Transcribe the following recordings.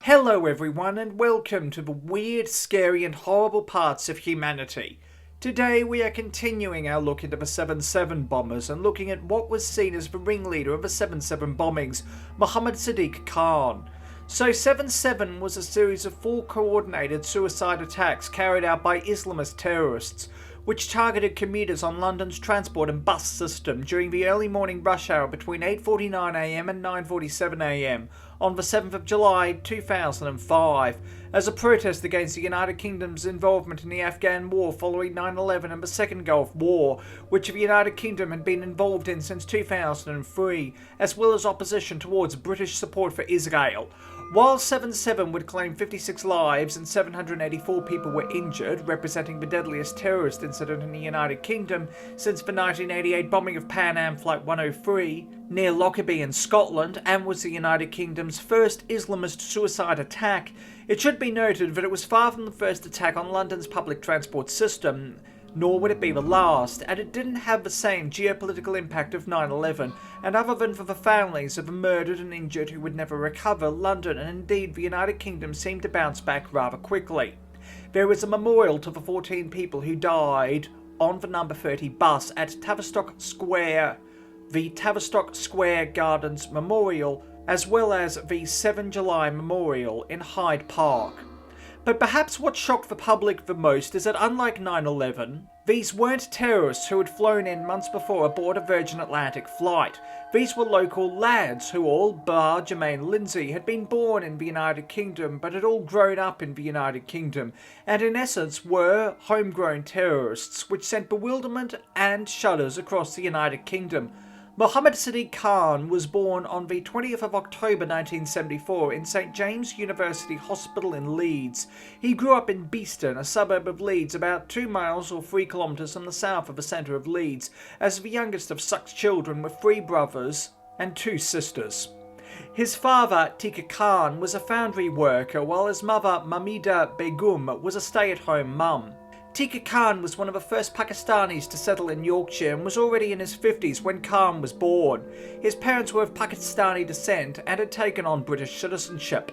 Hello everyone and welcome to the weird, scary and horrible parts of humanity. Today we are continuing our look into the 7/7 bombers and looking at what was seen as the ringleader of the 7/7 bombings, Mohammad Sidique Khan. So 7/7 was a series of 4 coordinated suicide attacks carried out by Islamist terrorists, which targeted commuters on London's transport and bus system during the early morning rush hour between 8:49am and 9:47am on the 7th of July 2005, as a protest against the United Kingdom's involvement in the Afghan war following 9/11 and the Second Gulf War, which the United Kingdom had been involved in since 2003, as well as opposition towards British support for Israel. While 7/7 would claim 56 lives and 784 people were injured, representing the deadliest terrorist incident in the United Kingdom since the 1988 bombing of Pan Am Flight 103 near Lockerbie in Scotland, and was the United Kingdom's first Islamist suicide attack, it should be noted that it was far from the first attack on London's public transport system, nor would it be the last, and it didn't have the same geopolitical impact of 9/11, and other than for the families of the murdered and injured who would never recover, London and indeed the United Kingdom seemed to bounce back rather quickly. There was a memorial to the 14 people who died on the number 30 bus at Tavistock Square, the Tavistock Square Gardens Memorial, as well as the 7 July Memorial in Hyde Park. But perhaps what shocked the public the most is that unlike 9/11, these weren't terrorists who had flown in months before aboard a Virgin Atlantic flight. These were local lads who all, bar Jermaine Lindsay, had been born in the United Kingdom but had all grown up in the United Kingdom, and in essence were homegrown terrorists, which sent bewilderment and shudders across the United Kingdom. Mohammad Sidique Khan was born on the 20th of October 1974 in St James University Hospital in Leeds. He grew up in Beeston, a suburb of Leeds about 2 miles or 3 kilometres from the south of the centre of Leeds, as the youngest of 6 children with 3 brothers and 2 sisters. His father, Tika Khan, was a foundry worker, while his mother, Mamida Begum, was a stay-at-home mum. Tika Khan was one of the first Pakistanis to settle in Yorkshire and was already in his 50s when Khan was born. His parents were of Pakistani descent and had taken on British citizenship.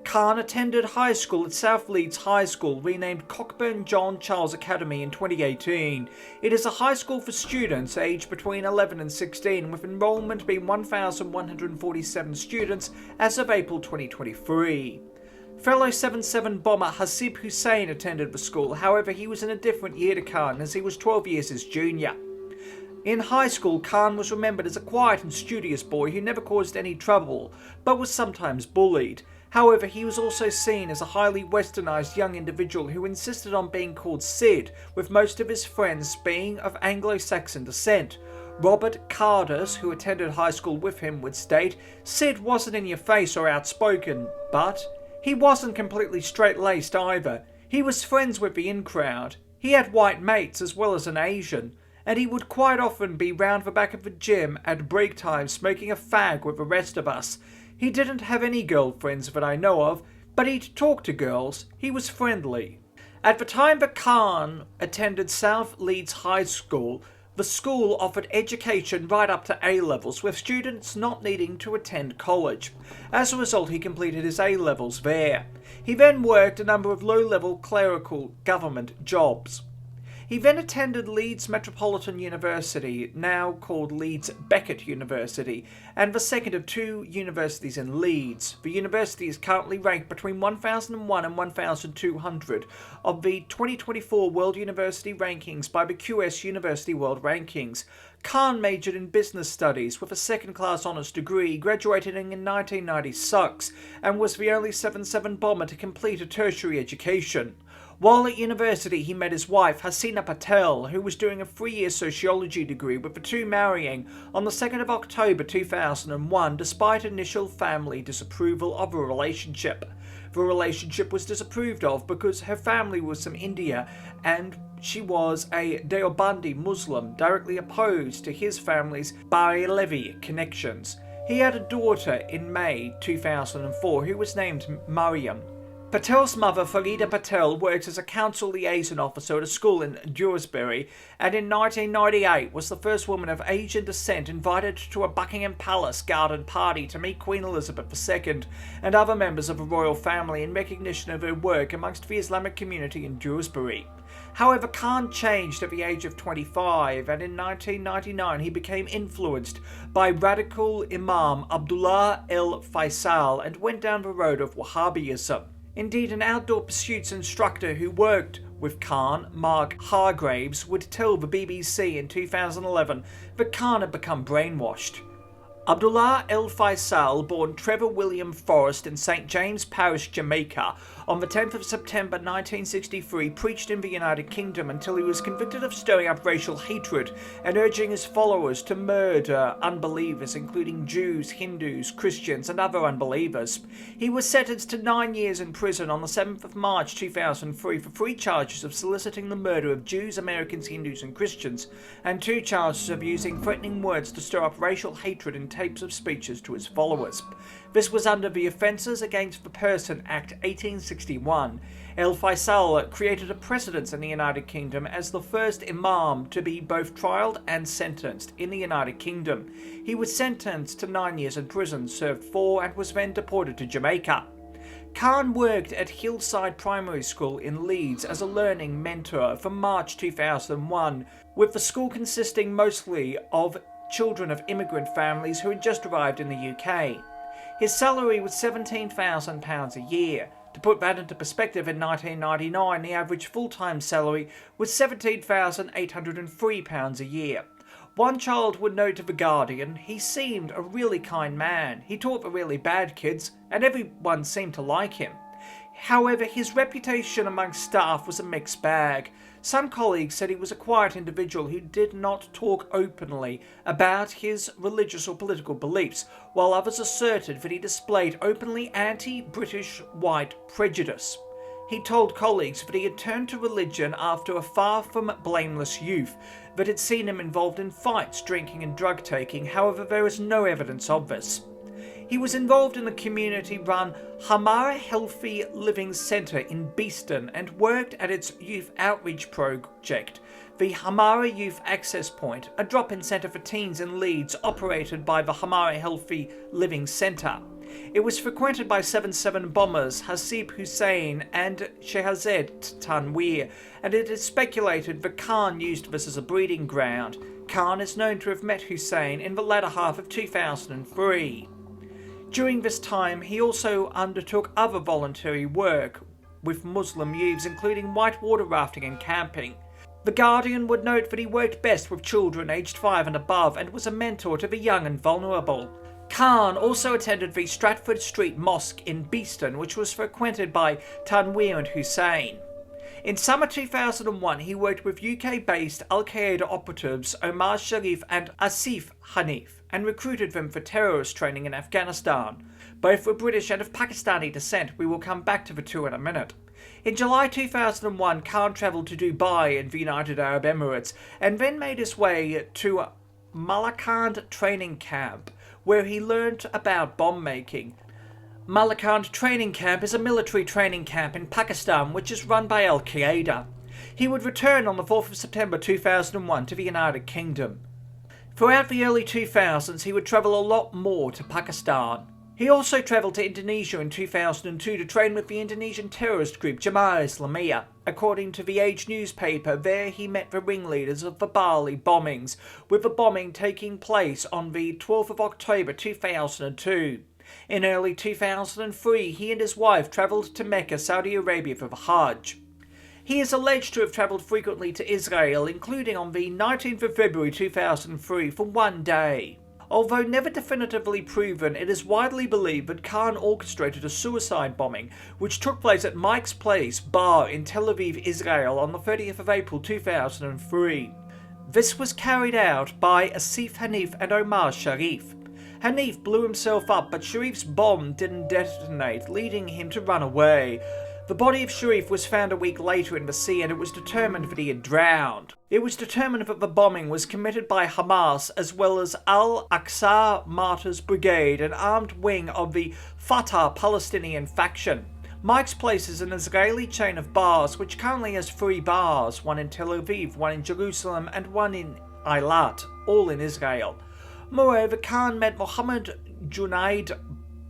Khan attended high school at South Leeds High School, renamed Cockburn John Charles Academy in 2018. It is a high school for students aged between 11 and 16, with enrolment being 1,147 students as of April 2023. Fellow 7/7 bomber Hasib Hussain attended the school, however he was in a different year to Khan as he was 12 years his junior. In high school, Khan was remembered as a quiet and studious boy who never caused any trouble, but was sometimes bullied. However, he was also seen as a highly westernised young individual who insisted on being called Sid, with most of his friends being of Anglo-Saxon descent. Robert Cardus, who attended high school with him, would state, "Sid wasn't in your face or outspoken, but he wasn't completely straight-laced either. He was friends with the in-crowd. He had white mates as well as an Asian, and he would quite often be round the back of the gym at break time smoking a fag with the rest of us. He didn't have any girlfriends that I know of, but he'd talk to girls. He was friendly." At the time that Khan attended South Leeds High School, the school offered education right up to A-levels, with students not needing to attend college. As a result, he completed his A-levels there. He then worked a number of low-level clerical government jobs. He then attended Leeds Metropolitan University, now called Leeds Beckett University, and the second of 2 universities in Leeds. The university is currently ranked between 1001 and 1200 of the 2024 World University Rankings by the QS University World Rankings. Khan majored in business studies with a second-class honours degree, graduating in 1996, and was the only 7/7 bomber to complete a tertiary education. While at university, he met his wife, Hasina Patel, who was doing a 3-year sociology degree, with the two marrying on the 2nd of October 2001, despite initial family disapproval of the relationship. The relationship was disapproved of because her family was from India and she was a Deobandi Muslim, directly opposed to his family's Barelevi connections. He had a daughter in May 2004 who was named Mariam. Patel's mother, Farida Patel, worked as a council liaison officer at a school in Dewsbury, and in 1998 was the first woman of Asian descent invited to a Buckingham Palace garden party to meet Queen Elizabeth II and other members of the royal family in recognition of her work amongst the Islamic community in Dewsbury. However, Khan changed at the age of 25, and in 1999 he became influenced by radical Imam Abdullah el-Faisal and went down the road of Wihabism. Indeed, an outdoor pursuits instructor who worked with Khan, Mark Hargraves, would tell the BBC in 2011 that Khan had become brainwashed. Abdullah el-Faisal, born Trevor William Forrest in St James Parish, Jamaica, on the 10th of September 1963, preached in the United Kingdom until he was convicted of stirring up racial hatred and urging his followers to murder unbelievers, including Jews, Hindus, Christians, and other unbelievers. He was sentenced to 9 years in prison on the 7th of March 2003 for 3 charges of soliciting the murder of Jews, Americans, Hindus, and Christians, and 2 charges of using threatening words to stir up racial hatred in tapes of speeches to his followers. This was under the Offences Against the Person Act 1861. El-Faisal created a precedent in the United Kingdom as the first imam to be both trialled and sentenced in the United Kingdom. He was sentenced to 9 years in prison, served 4, and was then deported to Jamaica. Khan worked at Hillside Primary School in Leeds as a learning mentor from March 2001, with the school consisting mostly of children of immigrant families who had just arrived in the UK. His salary was £17,000 a year. To put that into perspective, in 1999 the average full-time salary was £17,803 a year. One child would note to The Guardian, "He seemed a really kind man. He taught the really bad kids, and everyone seemed to like him." However, his reputation amongst staff was a mixed bag. Some colleagues said he was a quiet individual who did not talk openly about his religious or political beliefs, while others asserted that he displayed openly anti-British white prejudice. He told colleagues that he had turned to religion after a far from blameless youth that had seen him involved in fights, drinking and drug taking. However, there is no evidence of this. He was involved in the community-run Hamara Healthy Living Centre in Beeston and worked at its youth outreach project, the Hamara Youth Access Point, a drop-in centre for teens in Leeds operated by the Hamara Healthy Living Centre. It was frequented by 7/7 bombers Hasib Hussein and Shehazed Tanweer, and it is speculated that Khan used this as a breeding ground. Khan is known to have met Hussein in the latter half of 2003. During this time, he also undertook other voluntary work with Muslim youths, including whitewater rafting and camping. The Guardian would note that he worked best with children aged 5 and above and was a mentor to the young and vulnerable. Khan also attended the Stratford Street Mosque in Beeston, which was frequented by Tanweer and Hussein. In summer 2001, he worked with UK-based al-Qaeda operatives Omar Sharif and Asif Hanif and recruited them for terrorist training in Afghanistan. Both were British and of Pakistani descent. We will come back to the two in a minute. In July 2001, Khan travelled to Dubai in the United Arab Emirates and then made his way to Malakand training camp, where he learnt about bomb making. Malakand Training Camp is a military training camp in Pakistan which is run by al-Qaeda. He would return on the 4th of September 2001 to the United Kingdom. Throughout the early 2000s, he would travel a lot more to Pakistan. He also travelled to Indonesia in 2002 to train with the Indonesian terrorist group Jemaah Islamiyah. According to the Age newspaper, there he met the ringleaders of the Bali bombings, with the bombing taking place on the 12th of October 2002. In early 2003, he and his wife travelled to Mecca, Saudi Arabia for the Hajj. He is alleged to have travelled frequently to Israel, including on the 19th of February 2003 for 1 day. Although never definitively proven, it is widely believed that Khan orchestrated a suicide bombing which took place at Mike's Place bar in Tel Aviv, Israel on the 30th of April 2003. This was carried out by Asif Hanif and Omar Sharif. Hanif blew himself up, but Sharif's bomb didn't detonate, leading him to run away. The body of Sharif was found a week later in the sea, and it was determined that he had drowned. It was determined that the bombing was committed by Hamas as well as Al-Aqsa Martyrs Brigade, an armed wing of the Fatah Palestinian faction. Mike's Place is an Israeli chain of bars which currently has 3 bars, one in Tel Aviv, one in Jerusalem and one in Eilat, all in Israel. Moreover, Khan met Mohammad Junaid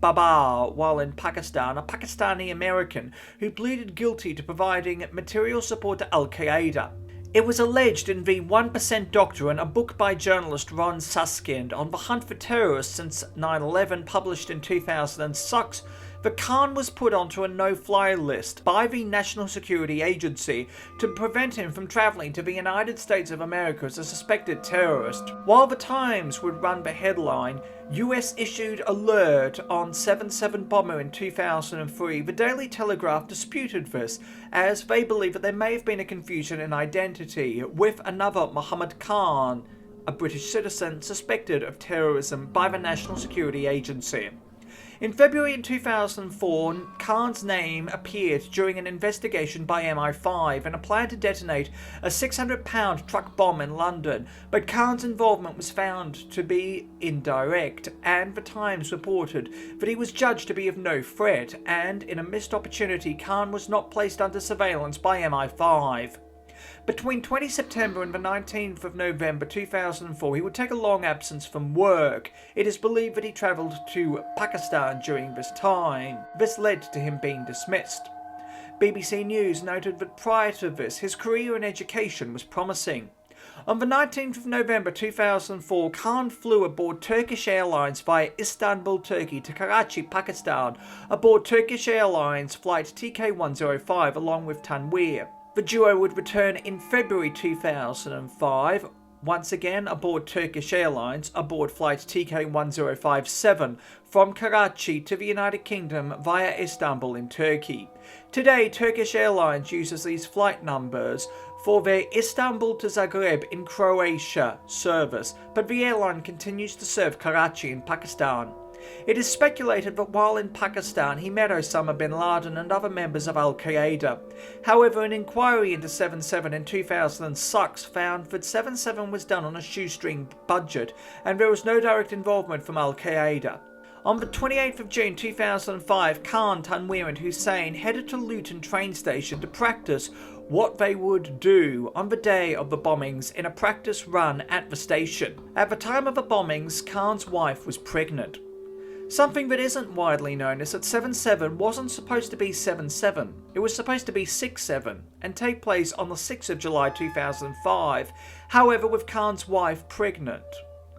Babar while in Pakistan, a Pakistani American who pleaded guilty to providing material support to al-Qaeda. It was alleged in the 1% Doctrine, a book by journalist Ron Suskind on the hunt for terrorists since 9/11, published in 2006, that Khan was put onto a no-fly list by the National Security Agency to prevent him from travelling to the United States of America as a suspected terrorist. While the Times would run the headline, US issued alert on 7/7 bomber in 2003, the Daily Telegraph disputed this, as they believe that there may have been a confusion in identity with another Muhammad Khan, a British citizen suspected of terrorism by the National Security Agency. In February 2004, Khan's name appeared during an investigation by MI5 and a plan to detonate a 600-pound truck bomb in London, but Khan's involvement was found to be indirect, and the Times reported that he was judged to be of no threat, and in a missed opportunity, Khan was not placed under surveillance by MI5. Between 20 September and the 19th of November 2004, he would take a long absence from work. It is believed that he travelled to Pakistan during this time. This led to him being dismissed. BBC News noted that prior to this, his career in education was promising. On the 19th of November 2004, Khan flew aboard Turkish Airlines via Istanbul, Turkey to Karachi, Pakistan, aboard Turkish Airlines flight TK105 along with Tanweer. The duo would return in February 2005, once again aboard Turkish Airlines, aboard flight TK1057 from Karachi to the United Kingdom via Istanbul in Turkey. Today, Turkish Airlines uses these flight numbers for their Istanbul to Zagreb in Croatia service, but the airline continues to serve Karachi in Pakistan. It is speculated that while in Pakistan he met Osama bin Laden and other members of al-Qaeda. However, an inquiry into 7/7 in 2006 found that 7/7 was done on a shoestring budget and there was no direct involvement from al-Qaeda. On the 28th of June 2005, Khan, Tanweer and Hussein headed to Luton train station to practice what they would do on the day of the bombings in a practice run at the station. At the time of the bombings, Khan's wife was pregnant. Something that isn't widely known is that 7/7 wasn't supposed to be 7/7, it was supposed to be 6/7 and take place on the 6th of July 2005, however with Khan's wife pregnant.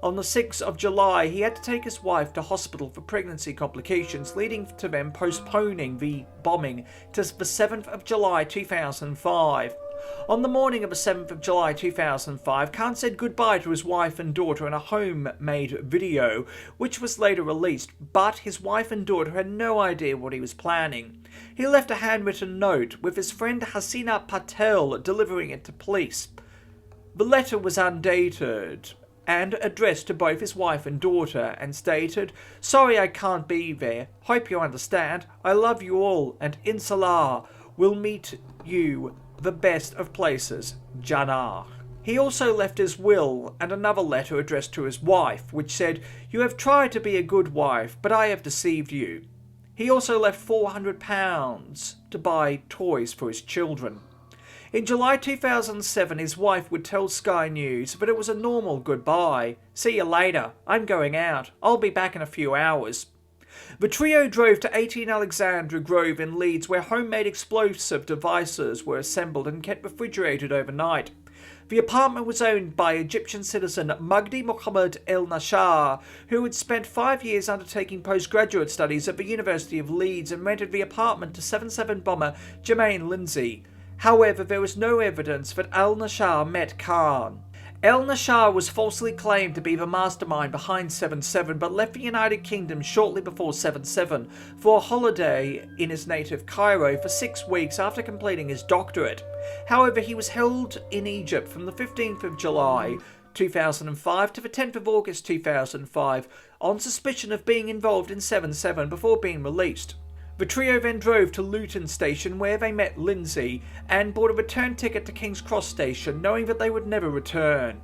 On the 6th of July he had to take his wife to hospital for pregnancy complications, leading to them postponing the bombing to the 7th of July 2005. On the morning of the 7th of July 2005, Khan said goodbye to his wife and daughter in a homemade video, which was later released, but his wife and daughter had no idea what he was planning. He left a handwritten note, with his friend Hasina Patel delivering it to police. The letter was undated and addressed to both his wife and daughter, and stated, "Sorry I can't be there. Hope you understand. I love you all, and inshallah, we'll meet you the best of places, Jannah." He also left his will and another letter addressed to his wife, which said, "You have tried to be a good wife, but I have deceived you." He also left £400 to buy toys for his children. In July 2007, his wife would tell Sky News that it was a normal goodbye. "See you later. I'm going out. I'll be back in a few hours." The trio drove to 18 Alexandra Grove in Leeds, where homemade explosive devices were assembled and kept refrigerated overnight. The apartment was owned by Egyptian citizen Magdi Mohammed el-Nashar, who had spent 5 years undertaking postgraduate studies at the University of Leeds and rented the apartment to 7/7 bomber Jermaine Lindsay. However, there was no evidence that el-Nashar met Khan. El-Nashar was falsely claimed to be the mastermind behind 7/7, but left the United Kingdom shortly before 7/7 for a holiday in his native Cairo for 6 weeks after completing his doctorate. However, he was held in Egypt from the 15th of July 2005 to the 10th of August 2005 on suspicion of being involved in 7/7 before being released. The trio then drove to Luton Station, where they met Lindsay and bought a return ticket to King's Cross Station, knowing that they would never return.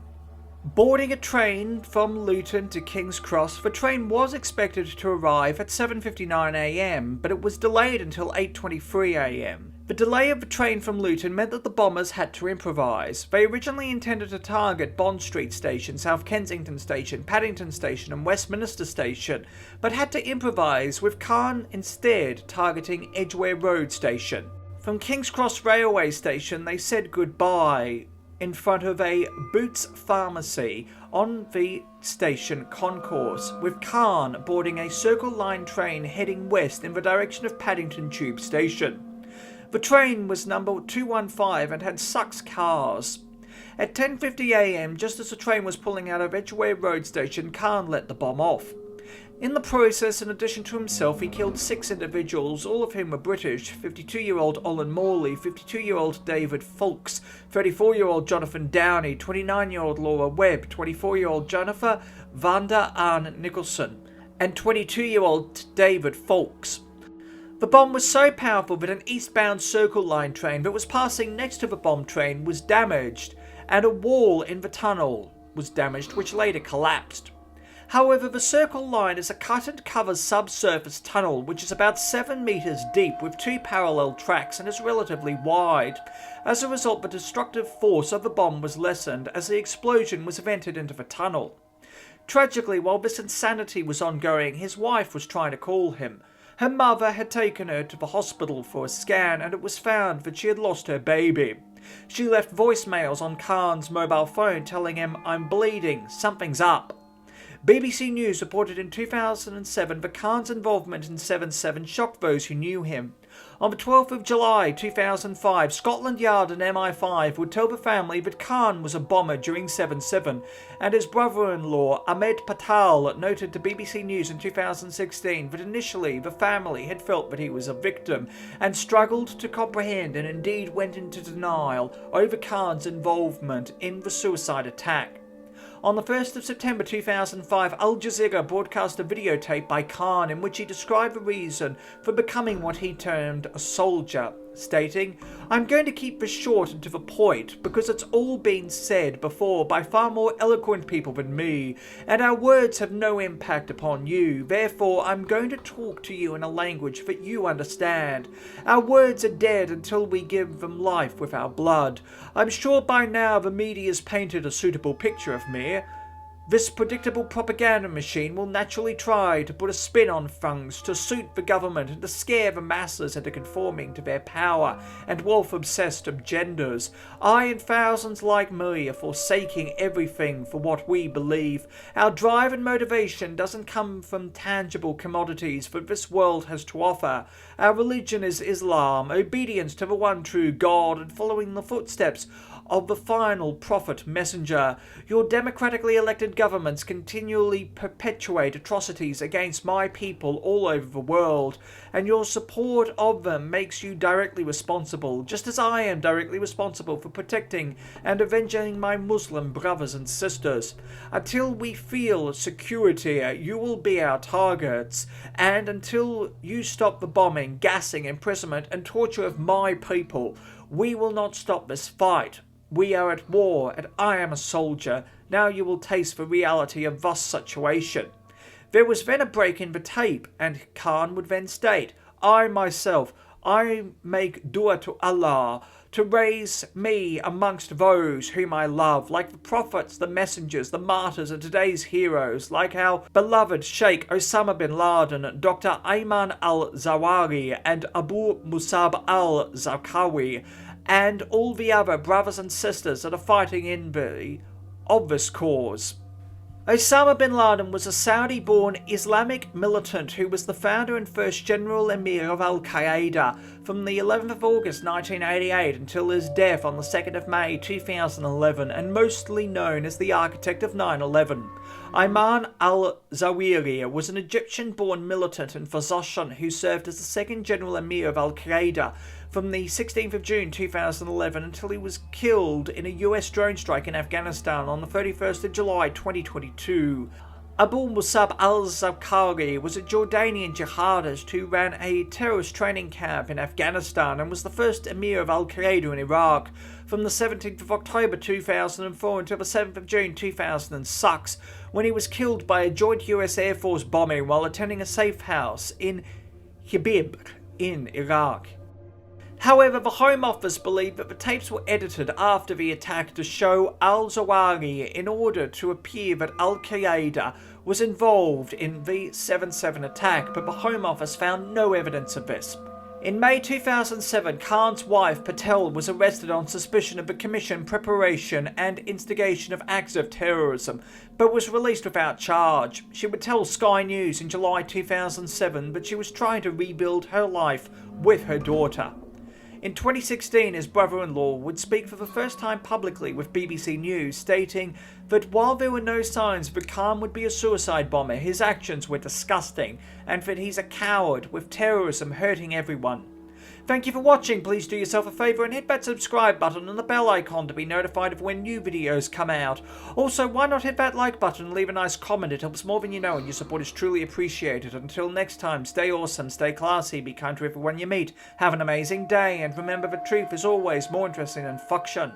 Boarding a train from Luton to King's Cross, the train was expected to arrive at 7:59 a.m, but it was delayed until 8:23 a.m. The delay of the train from Luton meant that the bombers had to improvise. They originally intended to target Bond Street Station, South Kensington Station, Paddington Station and Westminster Station, but had to improvise, with Khan instead targeting Edgware Road Station. From King's Cross Railway Station they said goodbye in front of a Boots Pharmacy on the station concourse, with Khan boarding a Circle Line train heading west in the direction of Paddington Tube Station. The train was number 215 and had 6 cars. At 10:50 a.m, just as the train was pulling out of Edgware Road Station, Khan let the bomb off. In the process, in addition to himself, he killed 6 individuals, all of whom were British: 52-year-old Olin Morley, 52-year-old David Fawkes, 34-year-old Jonathan Downey, 29-year-old Laura Webb, 24-year-old Jennifer Vanda Ann Nicholson, and 22-year-old David Fawkes. The bomb was so powerful that an eastbound Circle Line train that was passing next to the bomb train was damaged, and a wall in the tunnel was damaged, which later collapsed. However, the Circle Line is a cut-and-cover subsurface tunnel which is about 7 metres deep with 2 parallel tracks and is relatively wide. As a result, the destructive force of the bomb was lessened as the explosion was vented into the tunnel. Tragically, while this insanity was ongoing, his wife was trying to call him. Her mother had taken her to the hospital for a scan, and it was found that she had lost her baby. She left voicemails on Khan's mobile phone telling him, "I'm bleeding, something's up." BBC News reported in 2007 that Khan's involvement in 7/7 shocked those who knew him. On the 12th of July 2005, Scotland Yard and MI5 would tell the family that Khan was a bomber during 7/7, and his brother-in-law Ahmed Patel noted to BBC News in 2016 that initially the family had felt that he was a victim and struggled to comprehend, and indeed went into denial over Khan's involvement in the suicide attack. On the 1st of September 2005, Al Jazeera broadcast a videotape by Khan in which he described the reason for becoming what he termed a soldier, stating, "I'm going to keep this short and to the point because it's all been said before by far more eloquent people than me, and our words have no impact upon you. Therefore, I'm going to talk to you in a language that you understand. Our words are dead until we give them life with our blood. I'm sure by now the media's painted a suitable picture of me. This predictable propaganda machine will naturally try to put a spin on things to suit the government and to scare the masses into conforming to their power and wealth-obsessed agendas. I and thousands like me are forsaking everything for what we believe. Our drive and motivation doesn't come from tangible commodities that this world has to offer. Our religion is Islam, obedience to the one true God and following the footsteps of the final prophet messenger. Your democratically elected governments continually perpetuate atrocities against my people all over the world, and your support of them makes you directly responsible, just as I am directly responsible for protecting and avenging my Muslim brothers and sisters. Until we feel security, you will be our targets, and until you stop the bombing, gassing, imprisonment and torture of my people, we will not stop this fight. We are at war, and I am a soldier. Now you will taste the reality of this situation." There was then a break in the tape, and Khan would then state, I make dua to Allah to raise me amongst those whom I love, like the prophets, the messengers, the martyrs, and today's heroes, like our beloved Sheikh Osama bin Laden, Dr. Ayman al-Zawahiri, and Abu Musab al-Zarqawi, and all the other brothers and sisters that are fighting in the of this cause. Osama bin Laden was a Saudi-born Islamic militant who was the founder and first General Emir of al-Qaeda from the 11th of August 1988 until his death on the 2nd of May 2011, and mostly known as the architect of 9/11. Ayman al-Zawahiri was an Egyptian-born militant and physician who served as the second General Emir of al-Qaeda from the 16th of June 2011 until he was killed in a US drone strike in Afghanistan on the 31st of July 2022. Abu Musab al-Zarqawi was a Jordanian jihadist who ran a terrorist training camp in Afghanistan and was the first emir of al-Qaeda in Iraq from the 17th of October 2004 until the 7th of June 2006, when he was killed by a joint US Air Force bombing while attending a safe house in Wihabism in Iraq. However, the Home Office believed that the tapes were edited after the attack to show al-Zawahiri in order to appear that al-Qaeda was involved in the 7/7 attack, but the Home Office found no evidence of this. In May 2007, Khan's wife Patel was arrested on suspicion of the commission, preparation and instigation of acts of terrorism, but was released without charge. She would tell Sky News in July 2007 that she was trying to rebuild her life with her daughter. In 2016, his brother-in-law would speak for the first time publicly with BBC News, stating that while there were no signs that Khan would be a suicide bomber, his actions were disgusting, and that he's a coward, with terrorism hurting everyone. Thank you for watching. Please do yourself a favour and hit that subscribe button and the bell icon to be notified of when new videos come out. Also, why not hit that like button and leave a nice comment? It helps more than you know, and your support is truly appreciated. Until next time, stay awesome, stay classy, be kind to everyone you meet, have an amazing day, and remember the truth is always more interesting than fiction.